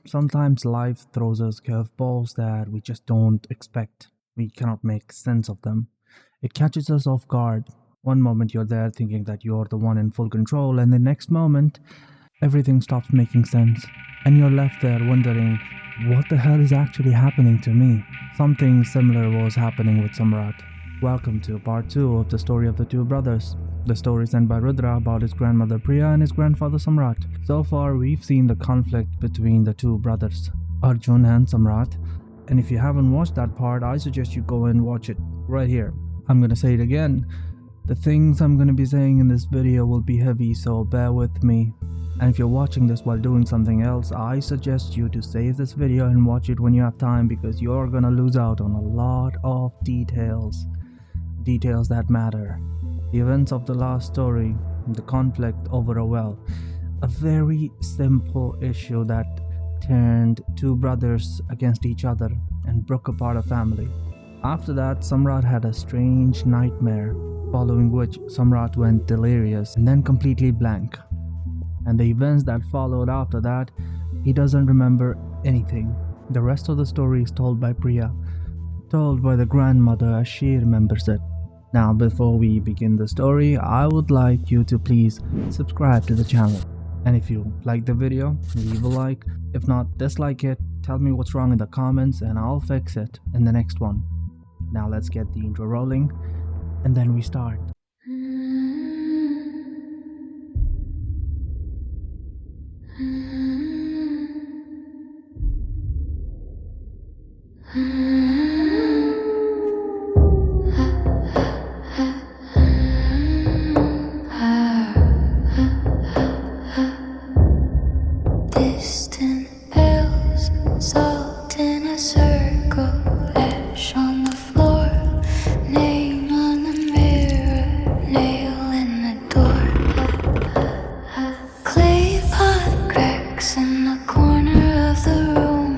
Sometimes life throws us curveballs that we just don't expect. We cannot make sense of them. It catches us off guard. One moment you're there thinking that you're the one in full control, and the next moment, everything stops making sense. And you're left there wondering, what the hell is actually happening to me? Something similar was happening with Samrat. Welcome to part 2 of the story of the two brothers. The story sent by Rudra about his grandmother Priya and his grandfather Samrat. So far, we've seen the conflict between the two brothers, Arjun and Samrat. And if you haven't watched that part, I suggest you go and watch it right here. I'm gonna say it again. The things I'm gonna be saying in this video will be heavy, so bear with me. And if you're watching this while doing something else, I suggest you to save this video and watch it when you have time, because you're gonna lose out on a lot of details. Details that matter. The events of the last story, the conflict over a well, a very simple issue that turned two brothers against each other and broke apart a family. After that, Samrat had a strange nightmare, following which Samrat went delirious and then completely blank. And the events that followed after that, he doesn't remember anything. The rest of the story is told by Priya, told by the grandmother as she remembers it. Now, before we begin the story, I would like you to please subscribe to the channel. And if you like the video, leave a like. If not, dislike it. Tell me what's wrong in the comments and I'll fix it in the next one. Now let's get the intro rolling and then we start. Distant hills, salt in a circle, ash on the floor, name on the mirror, nail in the door. Clay pot cracks in the corner of the room,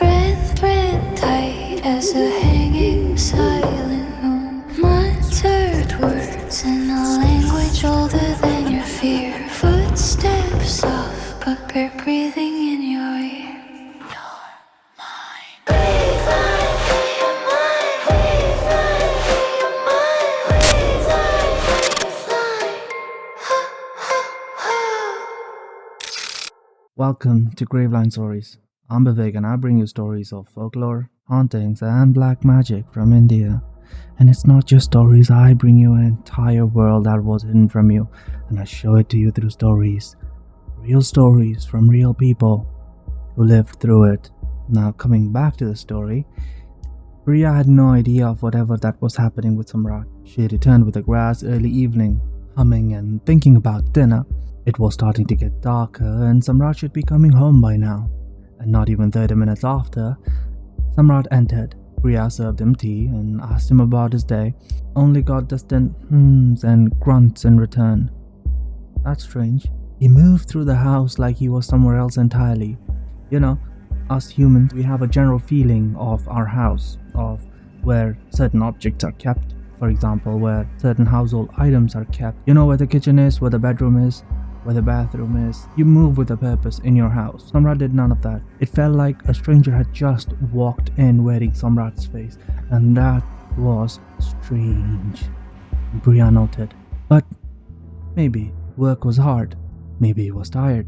red thread tight as a hanging silent moon. Muttered words in a language older than your fear, footsteps soft but we're breathing in your ear. Your mind. Breathe like your mind. Breathe like your mind. Breathe like, breathe like. Ha, ha, ha. Welcome to Graveline Stories. I'm Vivek and I bring you stories of folklore, hauntings, and black magic from India. And it's not just stories, I bring you an entire world that was hidden from you, and I show it to you through stories. Real stories from real people who lived through it. Now, coming back to the story, Priya had no idea of whatever that was happening with Samrat. She returned with the grass early evening, humming and thinking about dinner. It was starting to get darker and Samrat should be coming home by now. And not even 30 minutes after, Samrat entered. Priya served him tea and asked him about his day, only got distant hums and grunts in return. That's strange. He moved through the house like he was somewhere else entirely. Us humans, we have a general feeling of our house, of where certain objects are kept. For example, where certain household items are kept. You know where the kitchen is, where the bedroom is, where the bathroom is. You move with a purpose in your house. Samrat did none of that. It felt like a stranger had just walked in wearing Samrat's face, and that was strange, Priya noted. But maybe work was hard. Maybe he was tired.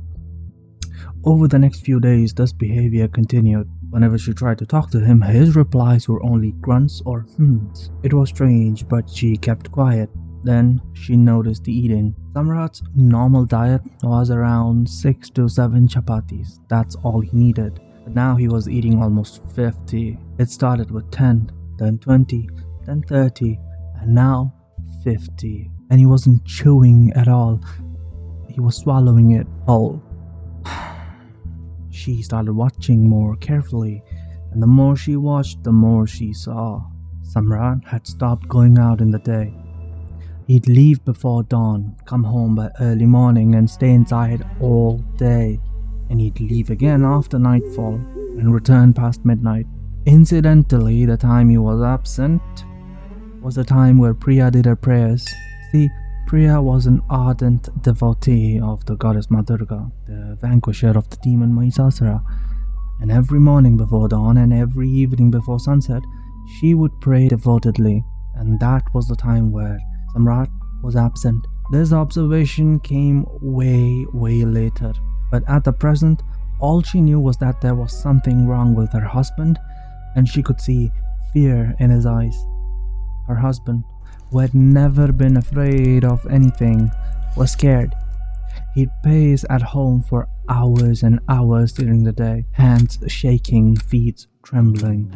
Over the next few days, this behavior continued. Whenever she tried to talk to him, his replies were only grunts or hms. It was strange, but she kept quiet. Then she noticed the eating. Samrat's normal diet was around 6 to 7 chapatis. That's all he needed. But now he was eating almost 50. It started with 10, then 20, then 30, and now 50. And he wasn't chewing at all. He was swallowing it whole. She started watching more carefully, and the more she watched, the more she saw. Samrat had stopped going out in the day. He'd leave before dawn, come home by early morning and stay inside all day. And he'd leave again after nightfall and return past midnight. Incidentally, the time he was absent was the time where Priya did her prayers. See, Priya was an ardent devotee of the goddess Ma Durga, the vanquisher of the demon Mahishasura, and every morning before dawn and every evening before sunset, she would pray devotedly, and that was the time where Samrat was absent. This observation came way later, but at the present, all she knew was that there was something wrong with her husband, and she could see fear in his eyes. Her husband, who had never been afraid of anything, was scared. He'd pace at home for hours and hours during the day, hands shaking, feet trembling,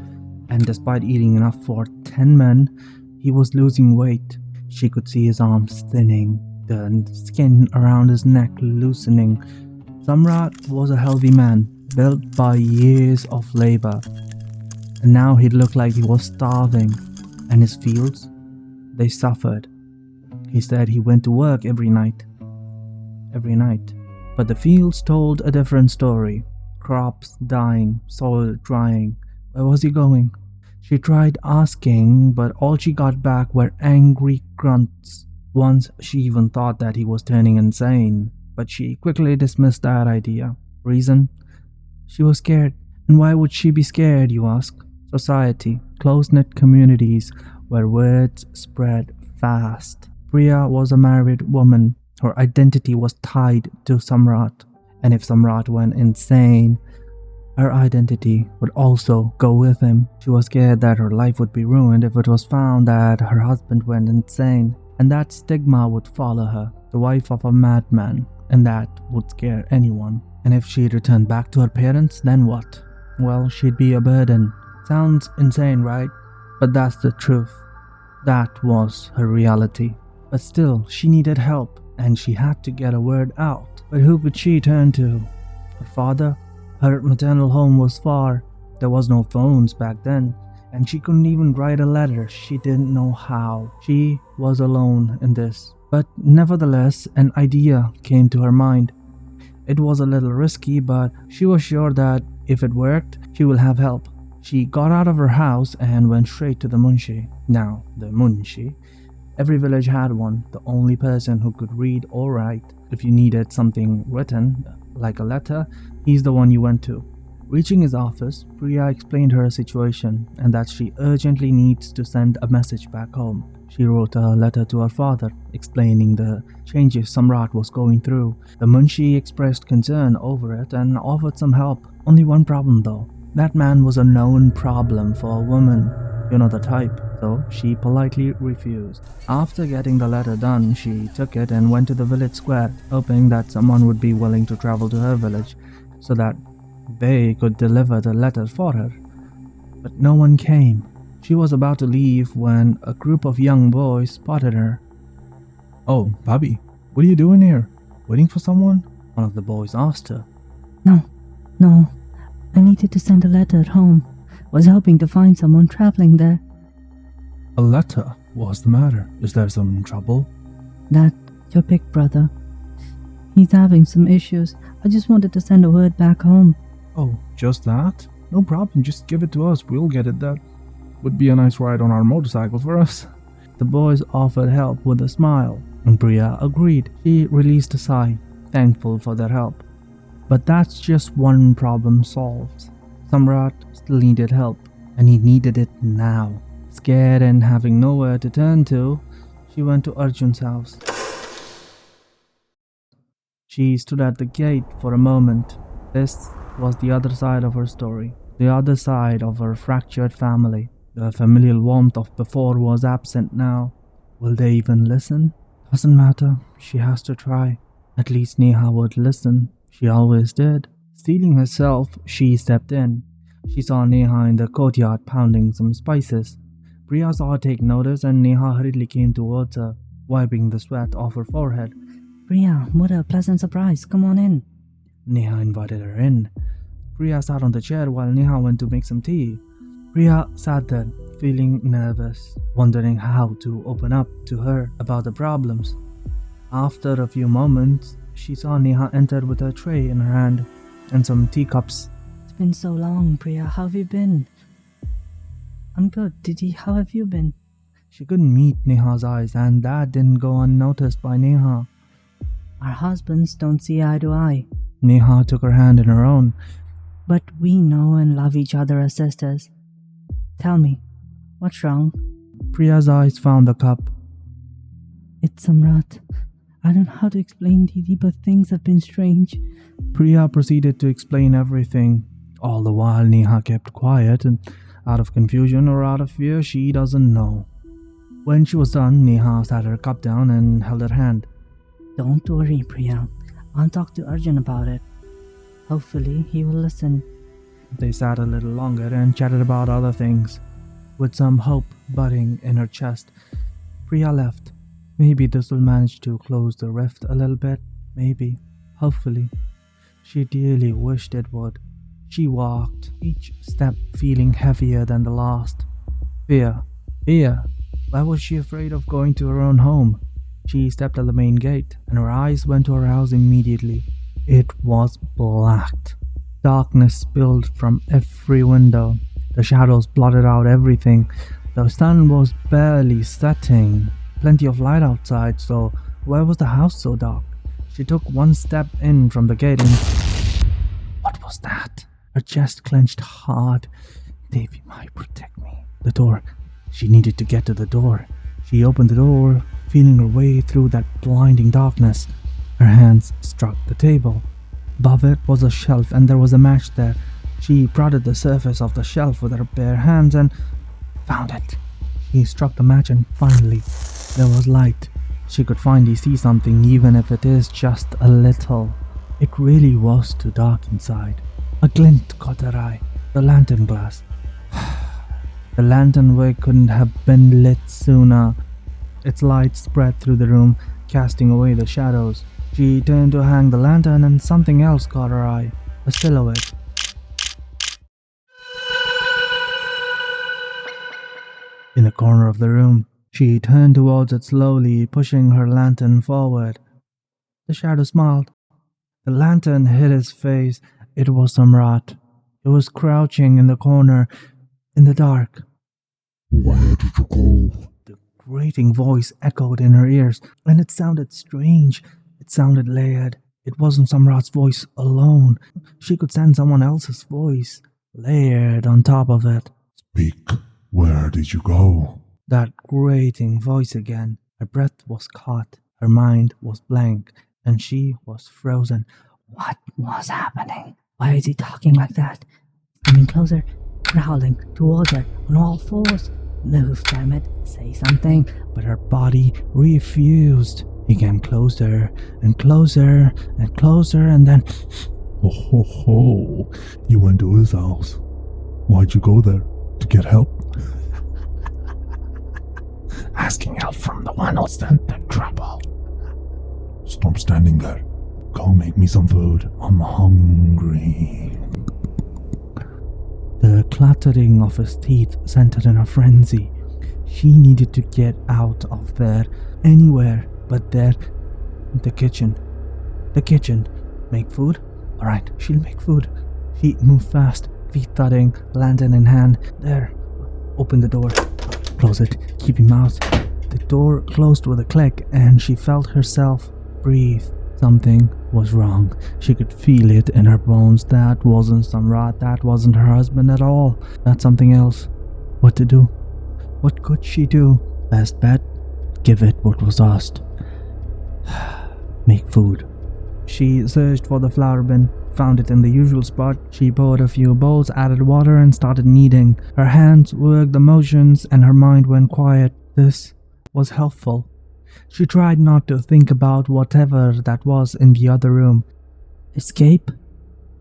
and despite eating enough for 10 men, he was losing weight. She could see his arms thinning, the skin around his neck loosening. Samrat was a healthy man, built by years of labor, and now he looked like he was starving, and his fields, they suffered. He said he went to work every night. But the fields told a different story. Crops dying, soil drying. Where was he going? She tried asking, but all she got back were angry grunts. Once she even thought that he was turning insane, but she quickly dismissed that idea. Reason? She was scared. And why would she be scared, you ask? Society, close-knit communities where words spread fast. Priya was a married woman. Her identity was tied to Samrat, and if Samrat went insane, her identity would also go with him. She was scared that her life would be ruined if it was found that her husband went insane, and that stigma would follow her, the wife of a madman, and that would scare anyone. And if she returned back to her parents, then what? Well, she'd be a burden. Sounds insane, right? But that's the truth. That was her reality. But still, she needed help, and she had to get a word out. But who could she turn to? Her father? Her maternal home was far. There was no phones back then, and she couldn't even write a letter. She didn't know how. She was alone in this. But nevertheless, an idea came to her mind. It was a little risky, but she was sure that if it worked, she will have help. She got out of her house and went straight to the munshi. Now, the munshi, every village had one, the only person who could read or write. If you needed something written, like a letter, he's the one you went to. Reaching his office, Priya explained her situation and that she urgently needs to send a message back home. She wrote a letter to her father, explaining the changes Samrat was going through. The munshi expressed concern over it and offered some help. Only one problem though. That man was a known problem for a woman. You know the type, so she politely refused. After getting the letter done, she took it and went to the village square, hoping that someone would be willing to travel to her village so that they could deliver the letter for her. But no one came. She was about to leave when a group of young boys spotted her. "Oh, Bobby, what are you doing here? Waiting for someone?" one of the boys asked her. No. I needed to send a letter home. Was hoping to find someone traveling there. "A letter? What's the matter? Is there some trouble?" That, your big brother. He's having some issues. I just wanted to send a word back home. "Oh, just that? No problem, just give it to us, we'll get it. That would be a nice ride on our motorcycle for us." The boys offered help with a smile, and Priya agreed. She released a sigh, thankful for their help. But that's just one problem solved. Samrat still needed help, and he needed it now. Scared and having nowhere to turn to, she went to Arjun's house. She stood at the gate for a moment. This was the other side of her story, the other side of her fractured family. The familial warmth of before was absent now. Will they even listen? Doesn't matter, she has to try. At least Neha would listen. She always did. Steeling herself, she stepped in. She saw Neha in the courtyard pounding some spices. Priya saw her take notice and Neha hurriedly came towards her, wiping the sweat off her forehead. Priya, what a pleasant surprise. Come on in. Neha invited her in. Priya sat on the chair while Neha went to make some tea. Priya sat there, feeling nervous, wondering how to open up to her about the problems. After a few moments, she saw Neha enter with a tray in her hand and some teacups. It's been so long, Priya. How have you been? I'm good, Didi. How have you been? She couldn't meet Neha's eyes, and that didn't go unnoticed by Neha. Our husbands don't see eye to eye, Neha took her hand in her own. but we know and love each other as sisters. Tell me, what's wrong? Priya's eyes found the cup. It's Samrat. I don't know how to explain, Didi, but things have been strange. Priya proceeded to explain everything. All the while, Neha kept quiet, and out of confusion or out of fear, she doesn't know. When she was done, Neha sat her cup down and held her hand. Don't worry, Priya. I'll talk to Arjun about it. Hopefully, he will listen. They sat a little longer and chatted about other things. With some hope budding in her chest, Priya left. Maybe this will manage to close the rift a little bit. Maybe. Hopefully. She dearly wished it would. She walked, each step feeling heavier than the last. Fear. Fear. Why was she afraid of going to her own home? She stepped at the main gate, and her eyes went to her house immediately. It was black. Darkness spilled from every window. The shadows blotted out everything. The sun was barely setting. Plenty of light outside, so why was the house so dark? She took one step in from the gate and... What was that? Her chest clenched hard. Devi might protect me. The door. She needed to get to the door. She opened the door, feeling her way through that blinding darkness. Her hands struck the table. Above it was a shelf, and there was a match there. She prodded the surface of the shelf with her bare hands and found it. She struck the match, and finally, there was light. She could finally see something, even if it is just a little. It really was too dark inside. A glint caught her eye. The lantern glass. The lantern wick couldn't have been lit sooner. Its light spread through the room, casting away the shadows. She turned to hang the lantern, and something else caught her eye. A silhouette. In the corner of the room, she turned towards it slowly, pushing her lantern forward. The shadow smiled. The lantern hid his face. It was Samrat. He was crouching in the corner, in the dark. Where did you go? The grating voice echoed in her ears, and it sounded strange. It sounded layered. It wasn't Samrat's voice alone. She could sense someone else's voice, layered on top of it. Speak. Where did you go? That grating voice again. Her breath was caught. Her mind was blank, and she was frozen. What was happening? Why is he talking like that? Coming closer, growling towards her on all fours. Move, damn it, say something. But her body refused. He came closer and closer and closer, and then... Oh ho ho! You went to his house. Why'd you go there? To get help? Asking help from the one who's in trouble. Stop standing there. Go make me some food. I'm hungry. The clattering of his teeth sent her in a frenzy. She needed to get out of there, anywhere but there. The kitchen. The kitchen. Make food? Alright, she'll make food. She moved fast, feet thudding, lantern in hand. There. Open the door. Close it. Keep him out. The door closed with a click, and she felt herself breathe. Something was wrong. She could feel it in her bones. That wasn't Samrat. That wasn't her husband at all. That's something else. What to do? What could she do? Best bet? Give it what was asked. Make food. She searched for the flour bin, found it in the usual spot. She poured a few bowls, added water, and started kneading. Her hands worked the motions, and her mind went quiet. This was helpful. She tried not to think about whatever that was in the other room. Escape?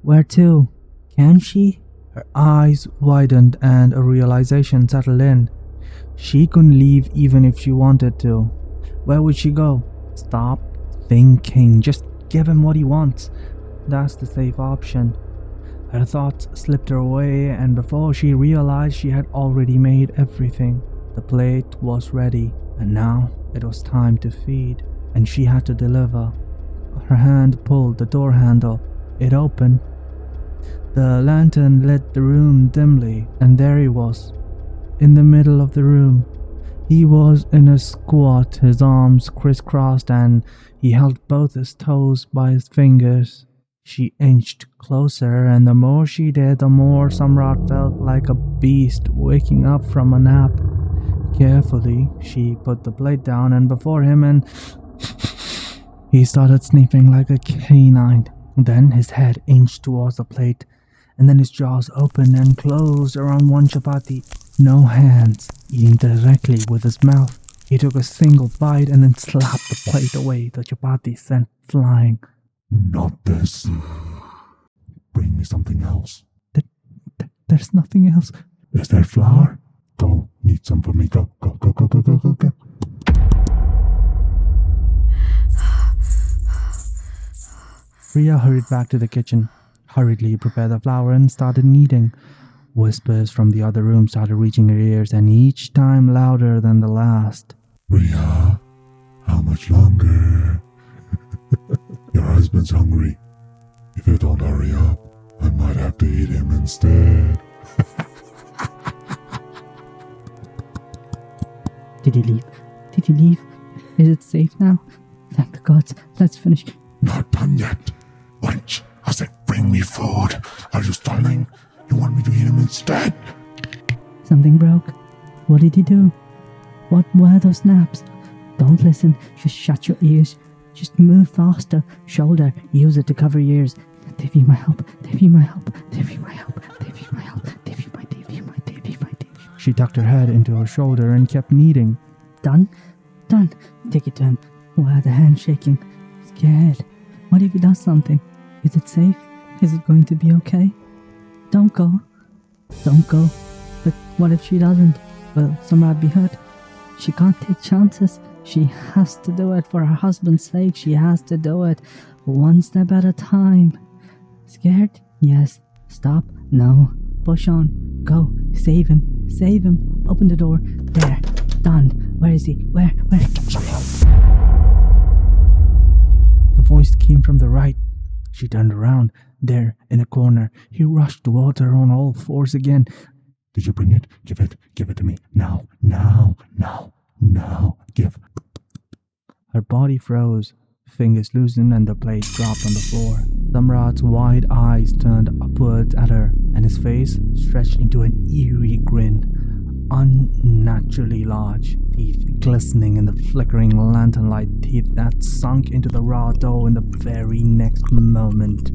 Where to? Can she? Her eyes widened and a realization settled in. She couldn't leave even if she wanted to. Where would she go? Stop thinking. Just give him what he wants. That's the safe option. Her thoughts slipped her away, and before she realized, she had already made everything. The plate was ready, and now it was time to feed, and she had to deliver. Her hand pulled the door handle. It opened. The lantern lit the room dimly, and there he was, in the middle of the room. He was in a squat, his arms crisscrossed, and he held both his toes by his fingers. She inched closer, and the more she did, the more Samrat felt like a beast waking up from a nap. Carefully, she put the plate down and before him, and he started sniffing like a canine. Then his head inched towards the plate, and then his jaws opened and closed around one chapati. No hands, eating directly with his mouth. He took a single bite and then slapped the plate away, the chapati sent flying. Not this. Bring me something else. There's nothing else. Is there flour? Go, need some for me. Go, go, go, go, go, go, go, go. Priya hurried back to the kitchen, hurriedly prepared the flour and started kneading. Whispers from the other room started reaching her ears, and each time louder than the last. Priya, how much longer? Your husband's hungry. If you don't hurry up, I might have to eat him instead. Did he leave? Did he leave? Is it safe now? Thank the gods. Let's finish. Not done yet. Wench, I said bring me food. Are you starving? You want me to eat him instead? Something broke. What did he do? What were those snaps? Don't listen. Just shut your ears. Just move faster. Shoulder. Use it to cover your ears. Devi, my help. Devi, my help. Devi, my help. Devi, my help. Devi, my Devi, my Devi, my Devi. She tucked her head into her shoulder and kept kneading. Done? Done. Take it to him. Why are the hands shaking? Scared. What if he does something? Is it safe? Is it going to be okay? Don't go. Don't go. But what if she doesn't? Will Samrat be hurt? She can't take chances. She has to do it for her husband's sake. She has to do it. One step at a time. Scared? Yes. Stop? No. Push on. Go. Save him. Save him. Open the door. There. Done. Where is he? Where? The voice came from the right. She turned around. There, in a corner, he rushed towards her on all fours again. Did you bring it? Give it to me. Now, give. Her body froze. Fingers loosened and the plate dropped on the floor. Samrat's wide eyes turned upwards at her, and his face stretched into an eerie grin. Unnaturally large, teeth glistening in the flickering lantern light, teeth that sunk into the raw dough in the very next moment.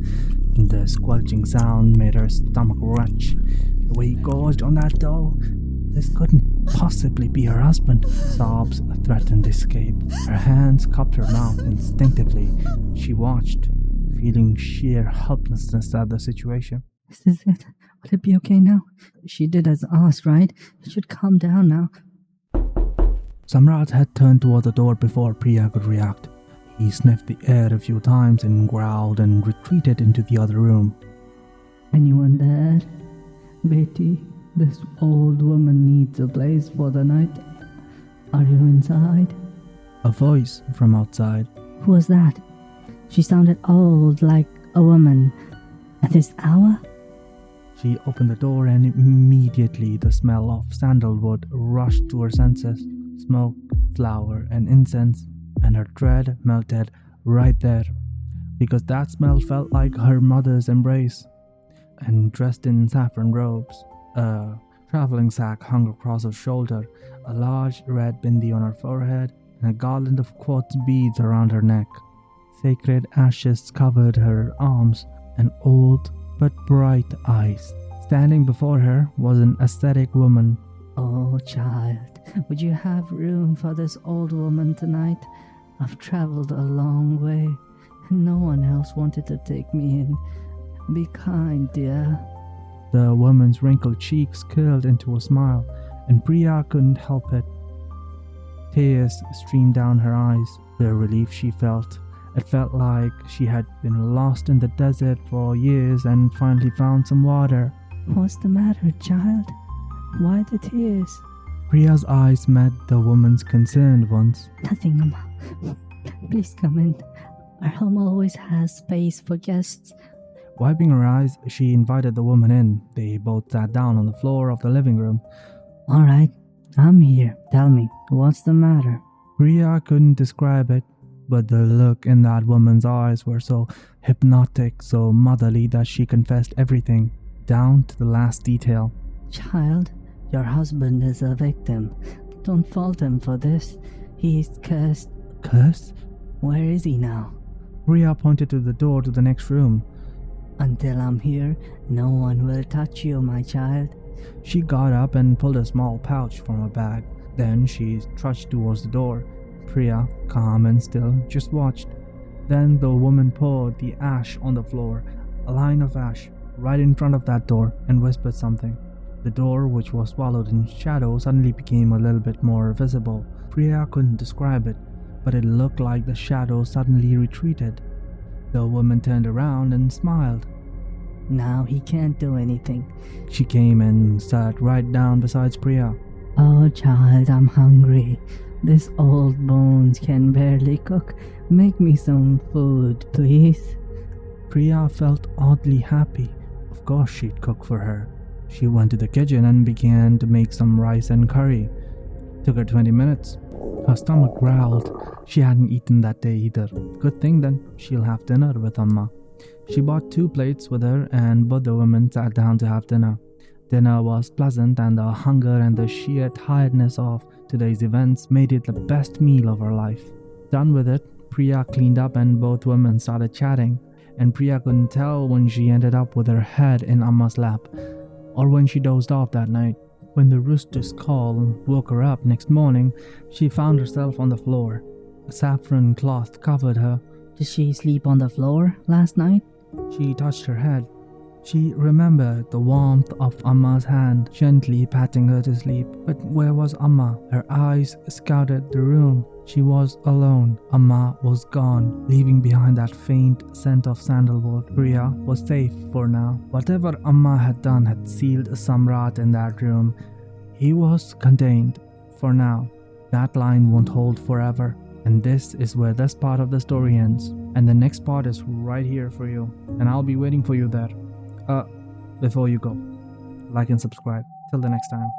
The squelching sound made her stomach retch. The way he gorged on that dough, this couldn't possibly be her husband. Sobs threatened escape. Her hands cupped her mouth instinctively. She watched, feeling sheer helplessness at the situation. Is this it? Will it be okay now? She did as asked, right? It should calm down now. Samrat had turned toward the door before Priya could react. He sniffed the air a few times and growled and retreated into the other room. Anyone there? Betty, this old woman needs a place for the night. Are you inside? A voice from outside. Who was that? She sounded old, like a woman. At this hour? She opened the door and immediately the smell of sandalwood rushed to her senses. Smoke, flour, and incense, and her dread melted right there, because that smell felt like her mother's embrace. And dressed in saffron robes, a traveling sack hung across her shoulder, a large red bindi on her forehead, and a garland of quartz beads around her neck. Sacred ashes covered her arms, and old but bright eyes. Standing before her was an ascetic woman. Oh, child, would you have room for this old woman tonight? I've traveled a long way, and no one else wanted to take me in. Be kind, dear. The woman's wrinkled cheeks curled into a smile, and Priya couldn't help it. Tears streamed down her eyes. The relief she felt. It felt like she had been lost in the desert for years and finally found some water. What's the matter, child? Why the tears? Priya's eyes met the woman's concerned ones. Nothing, Mama. Please come in. Our home always has space for guests. Wiping her eyes, she invited the woman in. They both sat down on the floor of the living room. All right, I'm here. Tell me, what's the matter? Priya couldn't describe it, but the look in that woman's eyes were so hypnotic, so motherly that she confessed everything, down to the last detail. Child, your husband is a victim. Don't fault him for this. He's cursed. Curse? Where is he now? Priya pointed to the door to the next room. Until I'm here, no one will touch you, my child. She got up and pulled a small pouch from her bag. Then she trudged towards the door. Priya, calm and still, just watched. Then the woman poured the ash on the floor, a line of ash, right in front of that door, and whispered something. The door, which was swallowed in shadow, suddenly became a little bit more visible. Priya couldn't describe it, but it looked like the shadow suddenly retreated. The woman turned around and smiled. Now he can't do anything. She came and sat right down beside Priya. Oh, child, I'm hungry. This old bones can barely cook. Make me some food, please. Priya felt oddly happy. Of course she'd cook for her. She went to the kitchen and began to make some rice and curry. Took her 20 minutes. Her stomach growled. She hadn't eaten that day either. Good thing then, she'll have dinner with Amma. She brought 2 plates with her and both the women sat down to have dinner. Dinner was pleasant and the hunger and the sheer tiredness of today's events made it the best meal of her life. Done with it, Priya cleaned up and both women started chatting. And Priya couldn't tell when she ended up with her head in Amma's lap or when she dozed off that night. When the rooster's call woke her up next morning, she found herself on the floor. A saffron cloth covered her. Did she sleep on the floor last night? She touched her head. She remembered the warmth of Amma's hand gently patting her to sleep. But where was Amma? Her eyes scouted the room. She was alone. Amma was gone, leaving behind that faint scent of sandalwood. Priya was safe for now. Whatever Amma had done had sealed Samrat in that room. He was contained for now. That line won't hold forever. And this is where this part of the story ends. And the next part is right here for you. And I'll be waiting for you there. Before you go, like and subscribe. Till the next time.